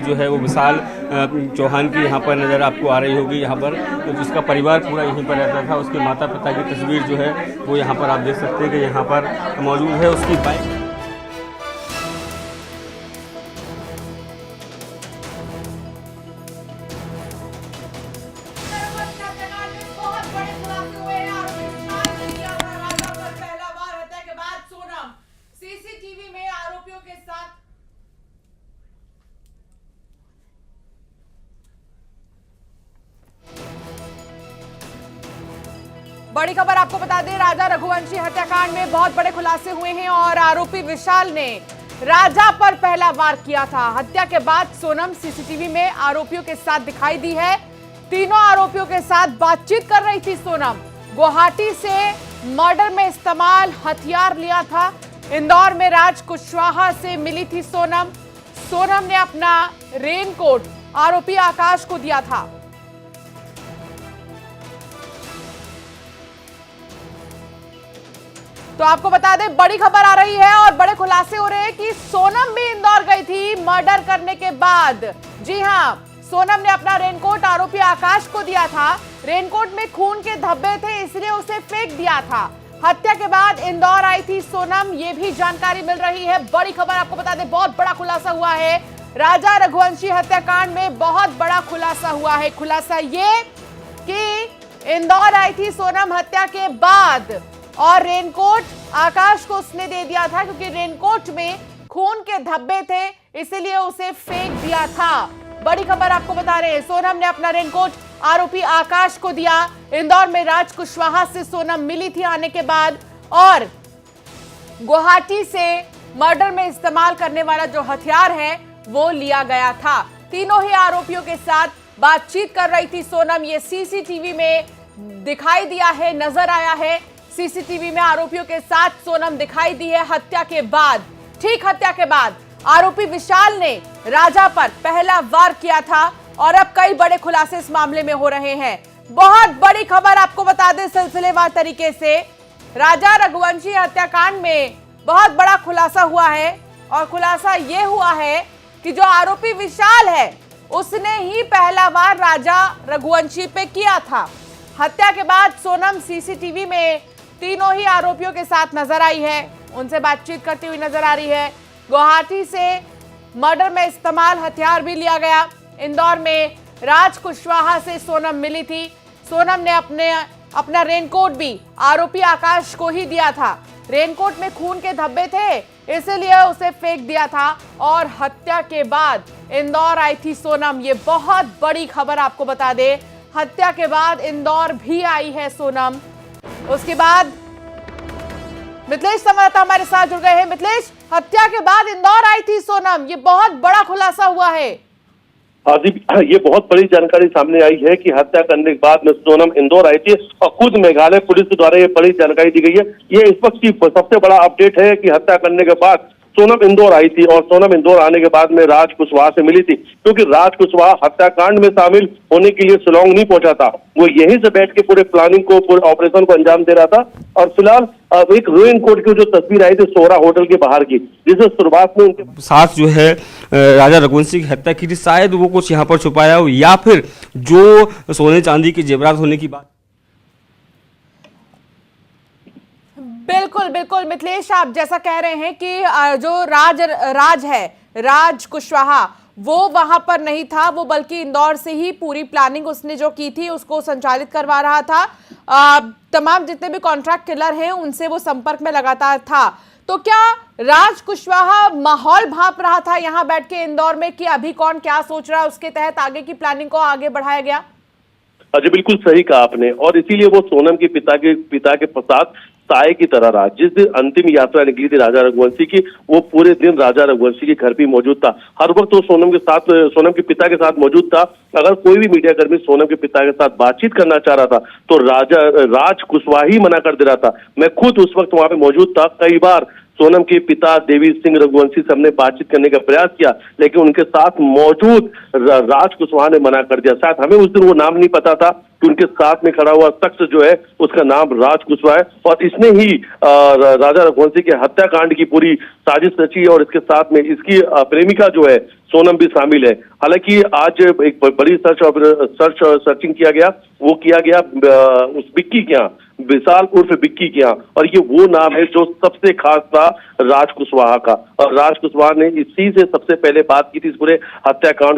जो है वो विशाल चौहान की यहाँ पर नज़र आपको आ रही होगी। यहाँ पर तो जिसका परिवार पूरा यहीं पर रहता था, उसके माता पिता की तस्वीर जो है वो यहाँ पर आप देख सकते हैं कि यहाँ पर मौजूद है। उसकी बाइक सीसीटीवी में आरोपियों के साथ बड़ी खबर आपको बता दें, राजा रघुवंशी हत्याकांड में बहुत बड़े खुलासे हुए हैं और आरोपी विशाल ने राजा पर पहला वार किया था। हत्या के बाद सोनम सीसीटीवी में आरोपियों के साथ दिखाई दी है। तीनों आरोपियों के साथ बातचीत कर रही थी सोनम। गुवाहाटी से मर्डर में इस्तेमाल हथियार लिया था। इंदौर में राज कुशवाहा से मिली थी सोनम। सोनम ने अपना रेनकोट आरोपी आकाश को दिया था। तो आपको बता दें, बड़ी खबर आ रही है और बड़े खुलासे हो रहे हैं कि सोनम भी इंदौर गई थी मर्डर करने के बाद। जी हां, सोनम ने अपना रेनकोट आरोपी आकाश को दिया था। रेनकोट में खून के धब्बे थे, इसलिए उसे फेंक दिया था। हत्या के बाद इंदौर आई थी सोनम, ये भी जानकारी मिल रही है। बड़ी खबर आपको बता दें, बहुत बड़ा खुलासा हुआ है। राजा रघुवंशी हत्याकांड में बहुत बड़ा खुलासा हुआ है। खुलासा ये कि इंदौर आई थी सोनम हत्या के बाद और रेनकोट आकाश को उसने दे दिया था, क्योंकि रेनकोट में खून के धब्बे थे, इसलिए उसे फेंक दिया था। बड़ी खबर आपको बता रहे हैं, सोनम ने अपना रेनकोट आरोपी आकाश को दिया। इंदौर में राज कुशवाहा से सोनम मिली थी आने के बाद और गुवाहाटी से मर्डर में इस्तेमाल करने वाला जो हथियार है वो लिया गया था। तीनों ही आरोपियों के साथ बातचीत कर रही थी सोनम। ये सीसीटीवी में दिखाई दिया है, नजर आया है। सीसीटीवी में आरोपियों के साथ सोनम दिखाई दी है हत्या के बाद। ठीक हत्या के बाद आरोपी विशाल ने राजा पर पहला वार किया था और अब कई बड़े खुलासे इस मामले में हो रहे हैं। बहुत बड़ी खबर आपको बता दें सिलसिलेवार तरीके से, राजा रघुवंशी हत्याकांड में बहुत बड़ा खुलासा हुआ है और खुलासा यह हुआ है कि जो आरोपी विशाल है उसने ही पहला वार राजा रघुवंशी पे किया था। हत्या के बाद सोनम सीसीटीवी में तीनों ही आरोपियों के साथ नजर आई है, उनसे बातचीत करती हुई नजर आ रही है। गुवाहाटी से मर्डर में इस्तेमाल हथियार भी लिया गया। इंदौर में राज कुशवाहा से सोनम मिली थी। सोनम ने अपना रेनकोट भी आरोपी आकाश को ही दिया था। रेनकोट में खून के धब्बे थे, इसलिए उसे फेंक दिया था और हत्या के बाद इंदौर आई थी सोनम। ये बहुत बड़ी खबर आपको बता दे, हत्या के बाद इंदौर भी आई है सोनम। उसके बाद मिथिलेश संवाददाता हमारे साथ जुड़ गए हैं। मिथिलेश, हत्या के बाद इंदौर आई थी सोनम, ये बहुत बड़ा खुलासा हुआ है। जी, ये बहुत बड़ी जानकारी सामने आई है कि हत्या करने के बाद में सोनम इंदौर आई थी और खुद मेघालय पुलिस द्वारा ये बड़ी जानकारी दी गई है। ये इस वक्त की सबसे बड़ा अपडेट है कि हत्या करने के बाद सोनम इंदौर आई थी और सोनम इंदौर आने के बाद में राज कुशवाहा से मिली थी, क्योंकि राज कुशवाहा हत्याकांड में शामिल होने के लिए शिलोंग नहीं पहुंचा था। वो यहीं से बैठ के पूरे प्लानिंग को, पूरे ऑपरेशन को अंजाम दे रहा था। और फिलहाल एक रेनकोट की जो तस्वीर आई थी सोरा होटल के बाहर की, जिसे शुरुआत में उनके साथ जो है राजा रघुवंशी की हत्या की थी, शायद वो कुछ यहाँ पर छुपाया हो या फिर जो सोने चांदी की जेवरात होने की बात। बिल्कुल बिल्कुल मिथिलेश, आप जैसा कह रहे हैं कि जो राज कुशवाहा वो वहां पर नहीं था, वो बल्कि इंदौर से ही पूरी प्लानिंग उसने जो की थी उसको संचालित करवा रहा था। तमाम जितने भी कॉन्ट्रैक्ट किलर हैं उनसे वो संपर्क में लगातार था। तो क्या राज कुशवाहा माहौल भांप रहा था यहाँ बैठ के इंदौर में कि अभी कौन क्या सोच रहा है, उसके तहत आगे की प्लानिंग को आगे बढ़ाया गया? जी बिल्कुल सही कहा आपने, और इसीलिए वो सोनम के पिता के साथ साय की तरह रहा। जिस दिन अंतिम यात्रा निकली थी राजा रघुवंशी की, वो पूरे दिन राजा रघुवंशी के घर भी मौजूद था। हर वक्त वो सोनम के पिता के साथ मौजूद था। अगर कोई भी मीडिया कर्मी सोनम के पिता के साथ बातचीत करना चाह रहा था तो राज कुशवाहा ही मना कर दे रहा था। मैं खुद उस वक्त वहां पे मौजूद था। कई बार सोनम के पिता देवी सिंह रघुवंशी से हमने बातचीत करने का प्रयास किया, लेकिन उनके साथ मौजूद राज कुशवाहा ने मना कर दिया। शायद हमें उस दिन वो नाम नहीं पता था, कि उनके साथ में खड़ा हुआ शख्स जो है उसका नाम राज कुशवाहा है और इसने ही राजा रघुवंशी के हत्याकांड की पूरी साजिश रची है और इसके साथ में इसकी प्रेमिका जो है सोनम भी शामिल है। हालांकि आज एक बड़ी सर्चिंग किया गया, वो किया गया उस बिक्की के यहाँ, विशाल उर्फ बिक्की के यहाँ, और ये वो नाम है जो सबसे खास था राज कुशवाहा का। और राज कुशवाहा ने इसी से सबसे पहले बात की थी इस पूरे हत्याकांड